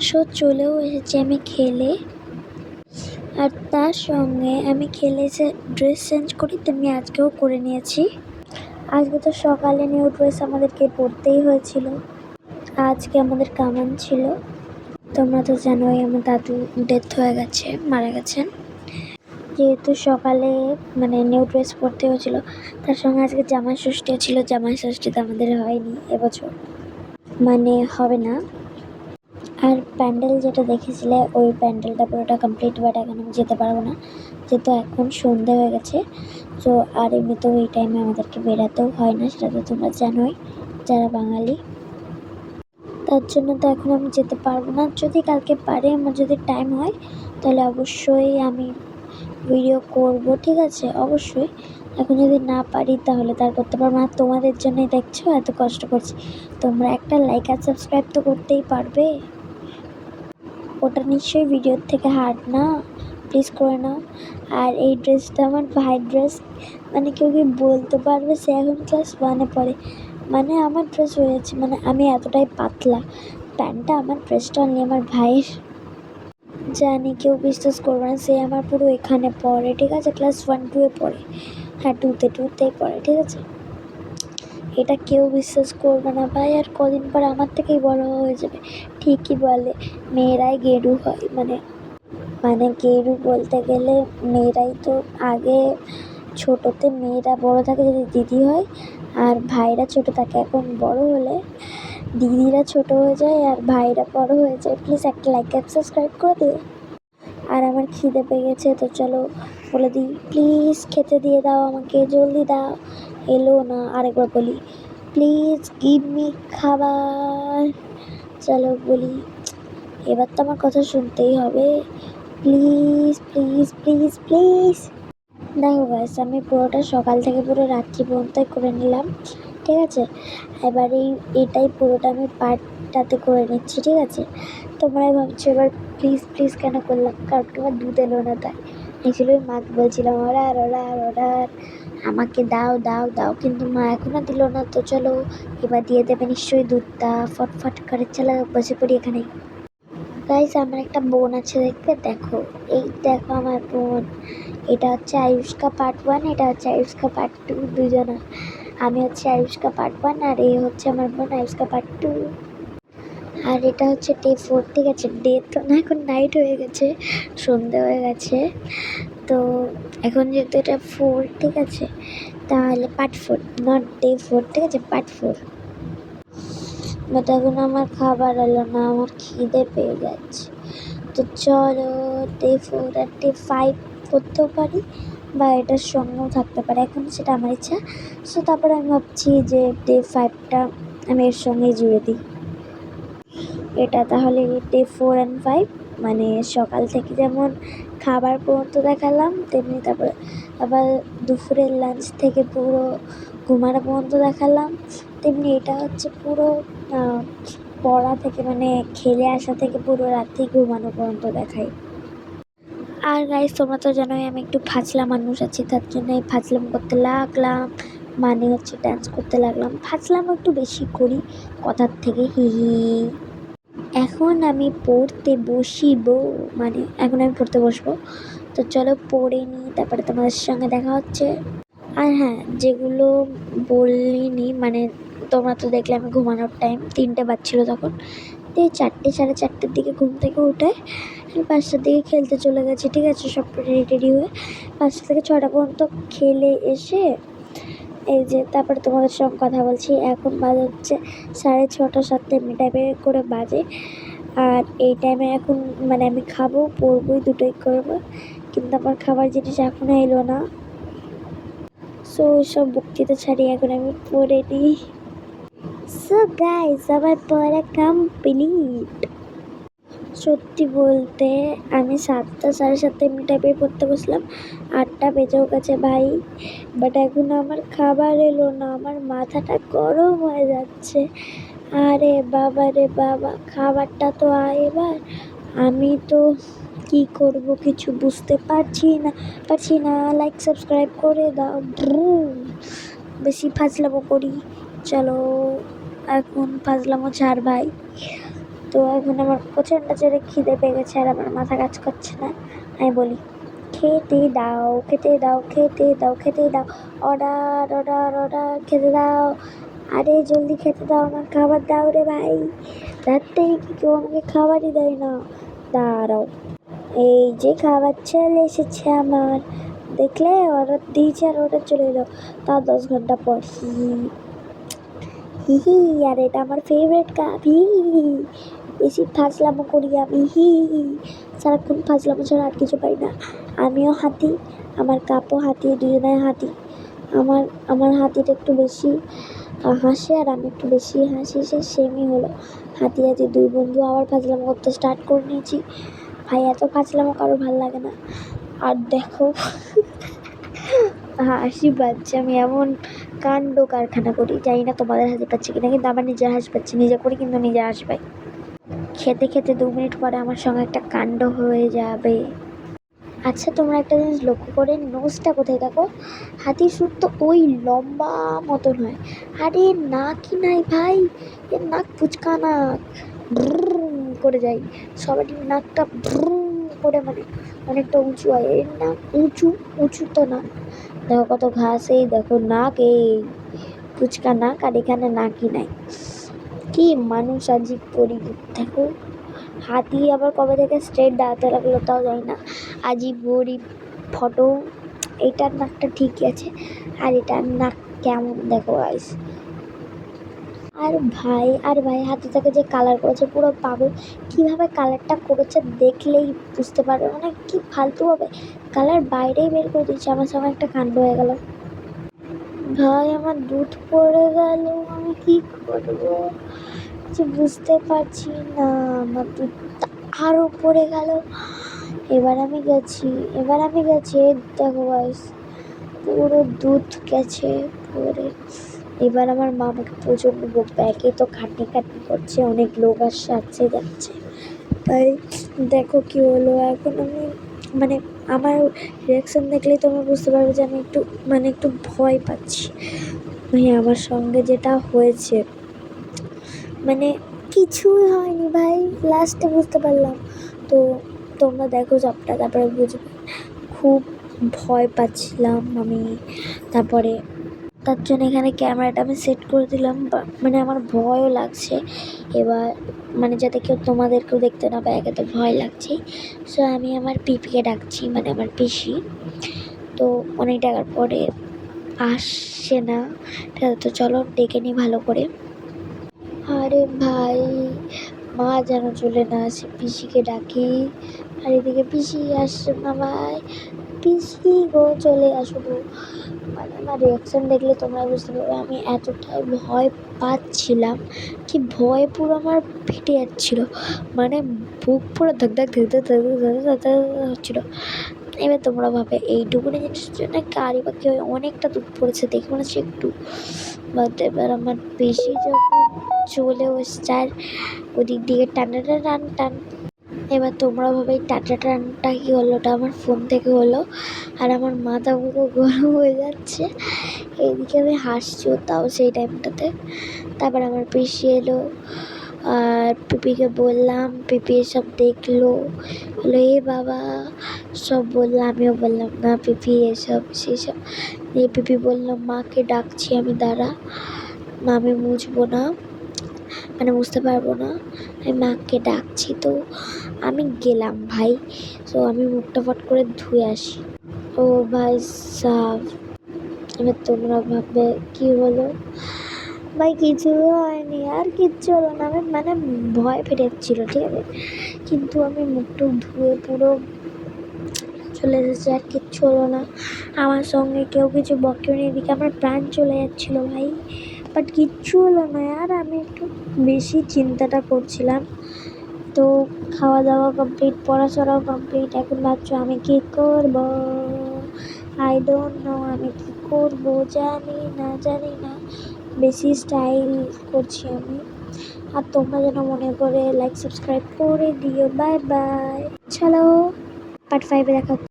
So চলেও এসেছি আমি খেলে, আর তার সঙ্গে আমি খেলে এসে ড্রেস চেঞ্জ করি, তেমনি আজকেও করে নিয়েছি। আজকে তো সকালে নিউ ড্রেস আমাদেরকে পরতেই হয়েছিল। আজকে আমাদের কামান ছিল। তোমরা তো জানোই আমার দাদু ডেথ হয়ে গেছে, মারা গেছেন। যেহেতু সকালে নিউ ড্রেস পরতে হয়েছিল, তার সঙ্গে আজকে জামাই ষষ্ঠীও ছিল। জামাই ষষ্ঠীতে আমাদের হয়নি এবছর, হবে না। আর প্যান্ডেল যেটা দেখেছিলে, ওই প্যান্ডেলটা পুরোটা কমপ্লিট, বাট এখন আমি যেতে পারবো না যেহেতু এখন সন্ধে হয়ে গেছে। তো আর এমনিতেও এই টাইমে আমাদেরকে বেরাতেও হয় না, সেটা তো তোমরা জানোই যারা বাঙালি। তার জন্য তো এখন আমি যেতে পারবো না। যদি কালকে পারে, আমার যদি টাইম হয়, তাহলে অবশ্যই আমি ভিডিও করব, ঠিক আছে? অবশ্যই। এখন যদি না পারি তাহলে তার করতে পারবো না। তোমাদের জন্যই দেখছো এত কষ্ট করছি, তোমরা একটা লাইক আর সাবস্ক্রাইব তো করতেই পারবে। ওটা নিশ্চয়ই ভিডিওর থেকে হার্ড না, প্লিজ করে নাও। আর এই ড্রেসটা আমার ভাইয়ের ড্রেস, কেউ কি বলতে পারবে সে এখন ক্লাস 1-এ পড়ে। আমার ড্রেস হয়েছে, আমি এতটাই পাতলা, প্যান্টটা আমার, ড্রেসটা অনলি আমার ভাইয়ের। জানি কেউ বিশ্বাস করবে না, সে আমার পুরো এখানে পড়ে, ঠিক আছে? ক্লাস 1-2-এ পড়ে, হ্যাঁ 2তেই পড়ে, ঠিক আছে? এটা কেউ বিশ্বাস করবে না ভাই, আর কদিন পর আমার থেকেই বড় হয়ে যাবে। ঠিকই বলে মেয়েরাই গেরু হয়, গেরু বলতে গেলে মেয়েরাই তো আগে ছোটোতে মেয়েরা বড় থাকে যদি দিদি হয়, আর ভাইরা ছোট থাকে। এখন বড় হলে দিদিরা ছোট হয়ে যায় আর ভাইরা বড় হয়ে যায়। প্লিজ একটা লাইক আর সাবস্ক্রাইব করে দিও। আর আমার খিদে পেয়ে গেছে, তো চলো বলে দিই, প্লিজ খেতে দিয়ে দাও আমাকে, জলদি দাও। এলো না, আরেকবার বলি, প্লিজ গিভ মি খাবার। চলো বলি, এবার তো আমার কথা শুনতেই হবে, প্লিজ প্লিজ প্লিজ প্লিজ। দেখো গাইস, আমি পুরোটা সকাল থেকে পুরো রাত্রি পর্যন্তই করে নিলাম, ঠিক আছে? এবার এটাই পুরোটা আমি পার্টটাতে করে নিচ্ছি, ঠিক আছে? তোমরাই ভাবছো এবার প্লিজ প্লিজ কেন করলাম, কারণ তোমার দুধ এলো না তাই। অ্যাকচুয়ালি মাকে বলছিলাম অর্ডার অর্ডার অর্ডার, আমাকে দাও দাও দাও, কিন্তু মা এখনও দিল না। তো চলো এবার দিয়ে দেবে নিশ্চয়ই দুধটা, ফটফট করে চলো বসে পড়ি এখানে। গাইস, আমার একটা বোন আছে, দেখবে, দেখো, এই দেখো আমার বোন। এটা হচ্ছে আয়ুষ্কা পার্ট 1, এটা হচ্ছে আয়ুষ্কা পার্ট 2, দুজনা। আমি হচ্ছে আয়ুষ্কা পার্ট 1 আর এই হচ্ছে আমার বোন আয়ুষ্কা পার্ট 2। আর এটা হচ্ছে ডে 4, ঠিক আছে? ডে তো না, এখন নাইট হয়ে গেছে, সন্ধে হয়ে গেছে। তো এখন যেহেতু এটা 4, ঠিক আছে, তাহলে পার্ট 4, নট ডে 4, ঠিক আছে? পার্ট 4। বাট এখন আমার খাবার এলো না, আমার খিদে পেয়ে যাচ্ছে। তো চলো ডে 4 আর ডে 5 করতেও পারি, বা এটার সঙ্গেও থাকতে পারে, এখন সেটা আমার ইচ্ছা। সো তারপরে আমি ভাবছি যে ডে 5টা আমি এর সঙ্গেই জুড়ে দিই। এটা তাহলে ডে 4 and 5, সকাল থেকে যেমন খাবার পর্যন্ত দেখালাম, তেমনি তারপরে আবার দুপুরের লাঞ্চ থেকে পুরো ঘুমানো পর্যন্ত দেখালাম, তেমনি এটা হচ্ছে পুরো পড়া থেকে খেলে আসা থেকে পুরো রাত্রি ঘুমানো পর্যন্ত দেখাই। আর গাইস, তোমরা তো জানোই আমি একটু ফাজলা মানুষ আছি, তার জন্য এই ফাজলাম করতে লাগলাম, ডান্স করতে লাগলাম। ফাজলাম একটু বেশি করি কথার থেকে, হি হি। এখন আমি পড়তে বসিব, এখন আমি পড়তে বসবো। তো চলো পড়ে নিই, তারপরে তোমাদের সঙ্গে দেখা হচ্ছে। আর হ্যাঁ, যেগুলো বলিনি, তোমরা তো দেখলে আমি ঘুমানোর টাইম 3টে বাজছিল তখন। তো এই 4টে, 4:30-র দিকে ঘুম থেকে উঠে 5টার দিকে খেলতে চলে গেছি, ঠিক আছে? সব রেডি হয়ে 5টা থেকে 6টা পর্যন্ত খেলে এসে এই যে তারপরে তোমাদের সঙ্গে কথা বলছি। এখন বাজে হচ্ছে 6:30, 7 এমনি টাইপের করে বাজে। আর এই টাইমে এখন আমি খাবো, পড়বোই, দুটোই করবো, কিন্তু আমার খাবার জিনিস এখনও এলো না। সো সব বক্তৃতা ছাড়িয়ে এখন আমি পড়ে নিই। সো গাইস, আমার পড়া কমপ্লিট। সত্যি বলতে আমি 7টা, 7:30 এমনি টাইপের পড়তে বসলাম, 8টা বেজেও গেছে ভাই, বাট এখন আমার খাবার এলো না। আমার মাথাটা গরম হয়ে যাচ্ছে। আরে বাবা রে বাবা, খাবারটা তো আয় এবার। আমি তো কি করব কিছু বুঝতে পারছি না। লাইক সাবস্ক্রাইব করে দাও। বেশি ফাজলামো করি, চলো এখন ফাজলামো ছাড় ভাই। তো এখন আমার প্রচণ্ড জোরে খিদে পেয়ে গেছে আর আমার মাথা কাজ করছে না। আমি বলি খেতে দাও খেতে দাও খেতে দাও খেতে দাও, অর্ডার অর্ডার অর্ডার, খেতে দাও, আরে জলদি খেতে দাও, আমার খাবার দাও রে ভাই, রাত্রেই কি কেউ আমাকে খাবারই দেয় না। দাঁড়াও, এই যে খাবার চলে এসেছে আমার, দেখলে অর্ডার দিয়েছে আর অর্ডার চলে এলো, তাও 10 ঘন্টা পর। হি হি, আর এটা আমার ফেভারিট কাপ। হি হি, বেশি ফাজলামো করি আমি। হি হি, সারাক্ষণ ফাজলামো ছাড়া আর কিছু পাই না। আমিও হাতি, আমার কাপও হাতি, দুজনাই হাতি। আমার আমার হাতিটা একটু বেশি হাসে আর আমি একটু বেশি হাসি, সে সেমই হলো। হাতি হাতি দুই বন্ধু আবার ফাজলামো করতে স্টার্ট করে নিয়েছি। ভাই এত ফাজলামো কারো ভালো লাগে না। আর দেখো হাসি পাচ্ছে, আমি এমন কাণ্ড কারখানা করি, জানি না তোমাদের হাসি পাচ্ছে কিনা, কিন্তু আমার নিজের হাসি পাচ্ছে, নিজে করি কিন্তু নিজে হাসি পাই। খেতে খেতে 2 মিনিট পরে আমার সঙ্গে একটা কাণ্ড হয়ে যাবে। আচ্ছা তোমরা একটা জিনিস লক্ষ্য করে, নোজটা কোথায় দেখো, হাতির সুর তো ওই লম্বা মতন হয়, আরে নাকই নাই ভাই, এর নাক ফুচকা নাক, ব্রুম করে যায়, সবারই নাকটা ব্রুম করে মানে অনেকটা উঁচু হয়, এর নাক উঁচু উঁচু তো না, দেখো কত ঘাস, এই দেখো নাক, এই ফুচকা নাক, আর এখানে নাকই নাই। কি মানুষ আজীব করি দেখো। হাতি আবার কবে থেকে স্ট্রেট দাঁড়াতে লাগলো তাও জানি না, আজীব গরিব ফটো। এটার নাকটা ঠিকই আছে আর এটার নাক কেমন দেখো গাইস। আর ভাই হাতিটাকে যে কালার করেছে পুরো পাগল, কীভাবে কালারটা করেছে দেখলেই বুঝতে পারবে, মানে কি ফালতুভাবে কালার বাইরেই বের করে দিচ্ছে। আমার সঙ্গে একটা কাণ্ড হয়ে গেল ভাই, আমার দুধ পড়ে গেল, আমি কি করবো যে বুঝতে পারছি না, আমার দুধটা আরও পড়ে গেল। এবার আমি গেছি দেখো গাইস, পুরো দুধ গেছে পরে। এবার আমার মা আমাকে প্রচণ্ড বকবে, একে তো খাটনি খাটনি করছে, অনেক লোক আসছে যাচ্ছে, তাই দেখো কি হলো। এখন আমি মানে আমার রিয়াকশান দেখলেই তোমরা বুঝতে পারবে যে আমি একটু ভয় পাচ্ছি। ভাই আমার সঙ্গে যেটা হয়েছে মানে কিছুই হয়নি ভাই, লাস্টে বুঝতে পারলাম। তো তোমরা দেখো সবটা, তারপরে বুঝবে। খুব ভয় পাচ্ছিলাম আমি, তারপরে তার জন্য এখানে ক্যামেরাটা আমি সেট করে দিলাম, মানে আমার ভয়ও লাগছে এবার, মানে যাতে কেউ তোমাদেরকেও দেখতে না পায়, একে তো ভয় লাগছেই। সো আমি আমার পিপিকে ডাকছি, মানে আমার পিসি, তো অনেক টাকার পরে আসছে না, তো চলো ডেকে নিই ভালো করে। আরে ভাই মা যেন চলে না আসে, পিসিকে ডাকি, আর এদিকে পিসি আসছে না ভাই, পিসি গো চলে আসো গো। মানে আমার রিয়াকশান দেখলে তোমরা বুঝতে পারবে আমি এতটাই ভয় পাচ্ছিলাম, কি ভয়ে পুরো আমার ফেটে যাচ্ছিলো, মানে বুক পুরো ধক ধক ধক ধক ধক ধক ধক ধক হচ্ছিলো। এবার তোমরা ভাবে এইটুকুনি জিনিসের জন্য কারি বা কেউ অনেকটা দুধ পড়েছে দেখে মনে হচ্ছে একটু, বাট এবার আমার পিসি যখন চলে এসছে আর ওদিক দিকে টানাটা টান টান, এবার তোমরা ভাবে টাটা টানটা কি হলো, ওটা আমার ফোন থেকে হলো, আর আমার মাথা পুরো গরম হয়ে যাচ্ছে, এইদিকে আমি হাসছিও তাও সেই টাইমটাতে। তারপর আমার পিসি এলো আর পিপিকে বললাম, পিপি এসব দেখলো, বললো এ বাবা, সব বললো, আমিও বললাম না পিপি এসব সেসব, দিয়ে পিপি বললো মাকে ডাকছি আমি, দাঁড়া, মা আমি মুছবো না, মানে বুঝতে পারবো না, আমি মাকে ডাকছি। তো আমি গেলাম ভাই, তো আমি মুখটা ফট করে ধুয়ে আসি। ও ভাই সাব, এবার তোমরা ভাববে কী হলো, ভাই কিছু হয়নি, আর কিচ্ছু হলো না, আমি মানে ভয় পেয়ে যাচ্ছিলো ঠিক আছে, কিন্তু আমি মুখটুক ধুয়ে পুরো চলে এসেছি, আর কিচ্ছু হলো না। আমার সঙ্গে কেউ কিছু বকেও নি, এদিকে আমার প্রাণ চলে যাচ্ছিলো ভাই, বাট কিচ্ছু হলো না। আর আমি একটু বেশি চিন্তাটা করছিলাম। তো খাওয়া দাওয়া কমপ্লিট, পড়াশোনাও কমপ্লিট, এখন ভাবছো আমি কী করবো, আই ডোন্ট নো, আমি কী করবো জানি না, বেশি স্টাইল করছি আমি। আর তোমরা যেন মনে করে লাইক সাবস্ক্রাইব করে দিও। বাই বাই, চলো পার্ট 5 দেখা।